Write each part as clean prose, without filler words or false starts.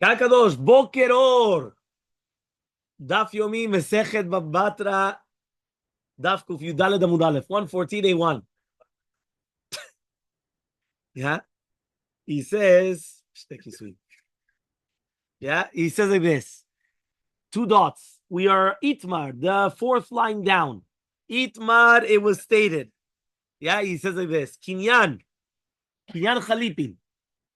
Kakadosh, Boker Or. Daf Yomi, Masechet, Batra Daf Kuf Yudaled Amud Aleph, 114A1. Yeah, he says, sweet. Yeah, he says like this: two dots. We are Itmar, the fourth line down. Itmar, it was stated. Yeah, he says like this: Kinyan Chalipin.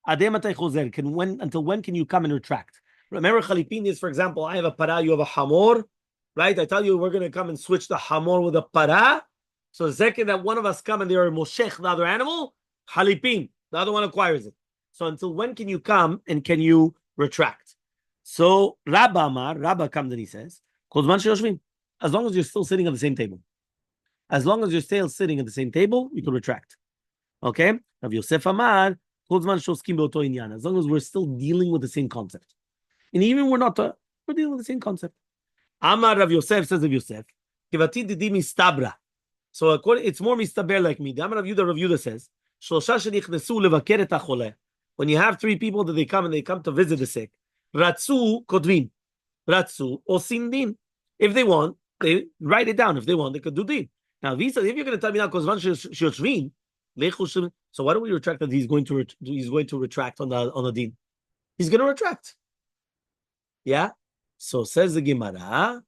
Adematay Choser. Until when can you come and retract? Remember, Chalipin is, for example, I have a para, you have a hamor, right? I tell you, we're going to come and switch the hamor with a para. So the second that one of us come and they are moshech, the other animal, Chalipin, the other one acquires it. So until when can you come and can you retract? So Rabbi comes and he says, as long as you're still sitting at the same table. As long as you're still sitting at the same table, you can retract. Okay? Rav Yosef Amar, as long as we're still dealing with the same concept. And even we're not, we're dealing with the same concept. Amar Rav Yosef, says Rav Yosef, Kivati didi mistabra. So it's more mistaber like me. The Amar Rav Yudah says, when you have three people that they come to visit the sick, Ratsu kodvin. Ratsu or sindin. If they want, they write it down. If they want, they could do din. Now, if you're going to tell me now, so why don't we retract that he's going to retract on the din? He's going to retract. Yeah. So says the Gemara,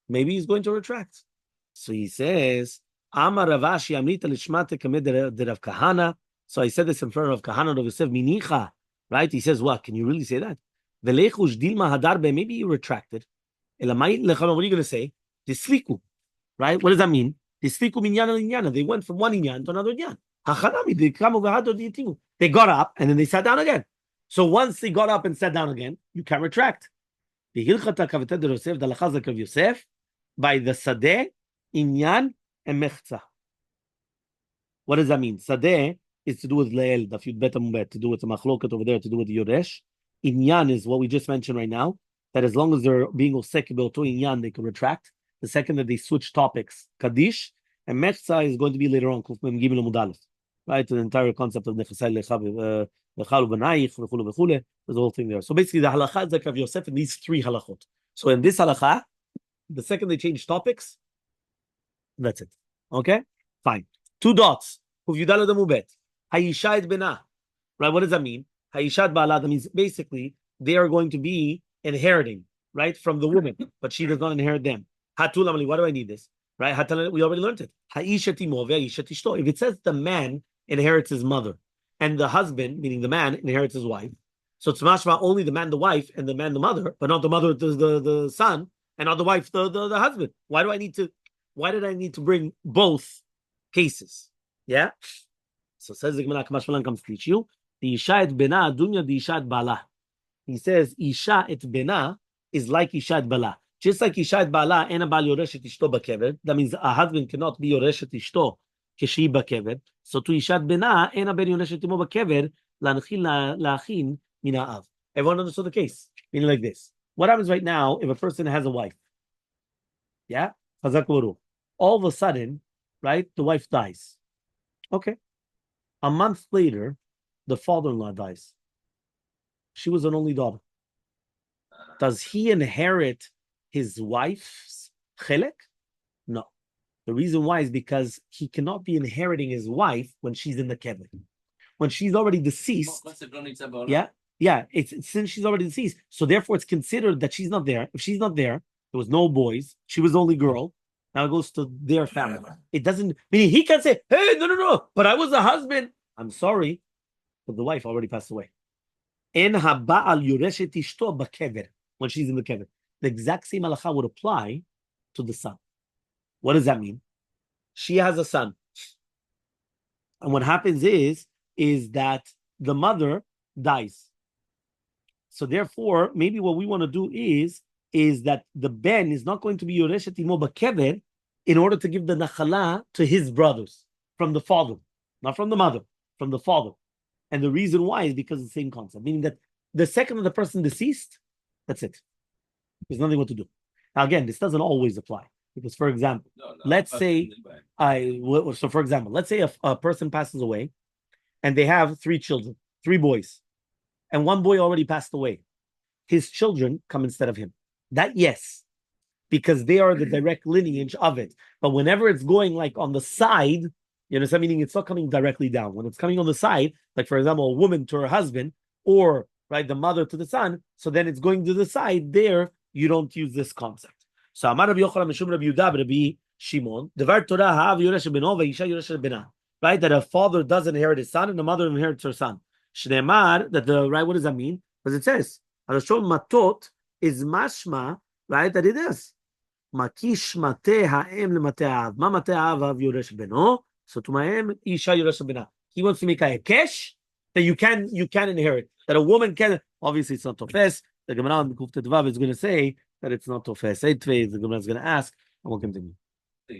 maybe he's going to retract. So he says, Amar Ravashi Amrita Lishmate Kamed Rav Kahana. So I said this in front of Kahana of Yosef Minicha. Right? He says, what? Can you really say that? Maybe you retracted. What are you going to say? Disliku. Right? What does that mean? Disliku minyana linyana. They went from one inyan to another inyan. They got up and then they sat down again. So once they got up and sat down again, you can retract. By the sadeh, inyan, and mechza. What does that mean? Sadeh is to do with le'el, daf yud bet amud bet, to do with the machloket over there, to do with the yoresh. Inyan is what we just mentioned right now, that as long as they're being osek be'oto inyan, they can retract. The second that they switch topics, kaddish, and mechza is going to be later on, right? The entire concept of nechasai lecha v'chalu b'naich v'chulu v'chule. There's a whole thing there. So basically, the halacha is like Rav Yosef in these three halachot. So in this halacha, the second they change topics, that's it. Okay, fine. Two dots. Hayisha et benah. Right? What does that mean? Hayisha et ba'ala. That means basically they are going to be inheriting, right, from the woman, but she does not inherit them. Hatul amali. Why do I need this? Right? We already learned it. If it says the man inherits his mother and the husband, meaning the man, inherits his wife, so it's mashma only the man the wife and the man the mother, but not the mother the son and not the wife the husband. Why did I need to bring both cases? Yeah. So says the Gemara, Kamashmalan comes to teach you. The Isha et Bena, Dunya the Isha et Bala. He says Isha et Bena is like Isha et Bala. Just like Isha et Bala, ena bal yoresh et ishto bakever. That means a husband cannot be yoresh et ishto keshi bakever. So to Isha et Bena, ena ben yoresh et imo bakever, lanchil la'achin mina av. Everyone understood the case. Meaning like this. What happens right now if a person has a wife? Yeah? All of a sudden, right, the wife dies. Okay. A month later, the father-in-law dies. She was an only daughter. Does he inherit his wife's chelek? No. The reason why is because he cannot be inheriting his wife when she's in the kever. When she's already deceased. Yeah. It's since she's already deceased. So therefore, it's considered that she's not there. If she's not there, there was no boys. She was the only girl. Now it goes to their family. It doesn't, meaning he can't say, hey, no, but I was the husband. I'm sorry, but the wife already passed away. En haba'al yoreshet ishto bakever, when she's in the kever. The exact same halacha would apply to the son. What does that mean? She has a son. And what happens is that the mother dies. So therefore, maybe what we want to do is that the ben is not going to be yoreshet imo bakever in order to give the nachala to his brothers from the father, not from the mother, from the father. And the reason why is because of the same concept, meaning that the second of the person deceased, that's it. There's nothing what to do. Now again, this doesn't always apply because, for example, let's say a person passes away, and they have three children, three boys, and one boy already passed away. his children come instead of him. That yes, because they are the direct lineage of it. But whenever it's going like on the side, you understand, meaning it's not coming directly down. When it's coming on the side, like for example, a woman to her husband, or right, the mother to the son, so then it's going to the side. There, you don't use this concept. So Amar Rabbi Yochanan Mishum Rabbi Yehuda Rabbi Shimon, Devar Torah Hav Yoresh Beno Veisha Yoresh Bena. Right, that a father does inherit his son and the mother inherits her son. Shneimar, that the right, what does that mean? Because it says, Arashon Matot is mashma, right, that it is. Makish mate ha'em lemate av. Ma mate av av yoresh beno. So to ma'em isha yoresh bena. He wants to make a kesh that you can inherit. That a woman can. Obviously, it's not tofes. The Gemara on the Kuftet Vav is going to say that it's not tofes. The Gemara is going to ask, and we'll continue.